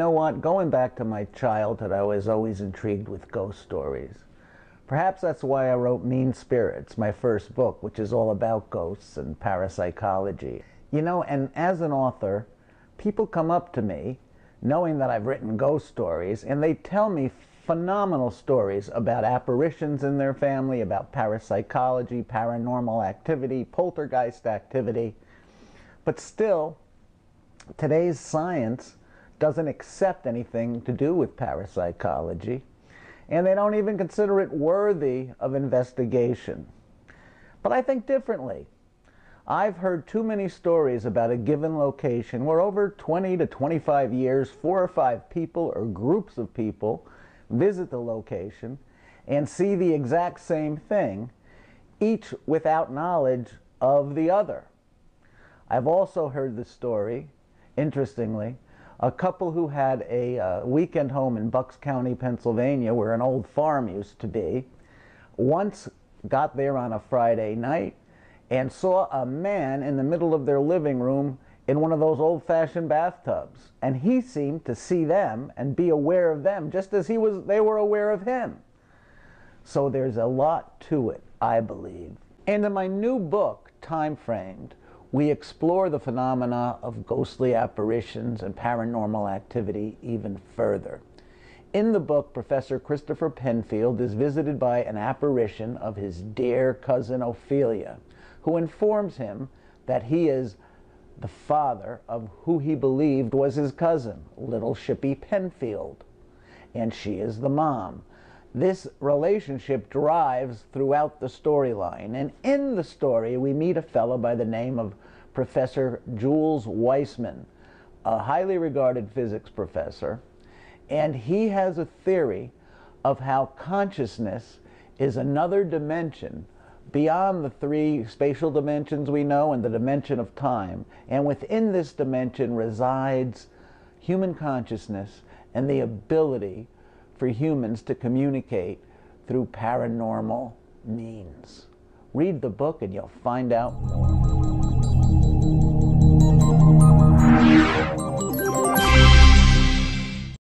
know what? Going back to my childhood, I was always intrigued with ghost stories. Perhaps that's why I wrote Mean Spirits, my first book, which is all about ghosts and parapsychology. You know, and as an author, people come up to me knowing that I've written ghost stories, and they tell me phenomenal stories about apparitions in their family, about parapsychology, paranormal activity, poltergeist activity. But still, today's science doesn't accept anything to do with parapsychology, and they don't even consider it worthy of investigation. But I think differently. I've heard too many stories about a given location where over 20 to 25 years, 4 or 5 people or groups of people visit the location and see the exact same thing, each without knowledge of the other. I've also heard the story, interestingly, a couple who had a weekend home in Bucks County, Pennsylvania, where an old farm used to be, once got there on a Friday night and saw a man in the middle of their living room in one of those old-fashioned bathtubs. And he seemed to see them and be aware of them just as they were aware of him. So there's a lot to it, I believe. And in my new book, Time Framed, we explore the phenomena of ghostly apparitions and paranormal activity even further. In the book, Professor Christopher Penfield is visited by an apparition of his dear cousin Ophelia, who informs him that he is the father of who he believed was his cousin, little Shippy Penfield, and she is the mom. This relationship drives throughout the storyline, and in the story we meet a fellow by the name of Professor Jules Weissman, a highly regarded physics professor, and he has a theory of how consciousness is another dimension beyond the 3 spatial dimensions we know and the dimension of time, and within this dimension resides human consciousness and the ability for humans to communicate through paranormal means. Read the book and you'll find out more.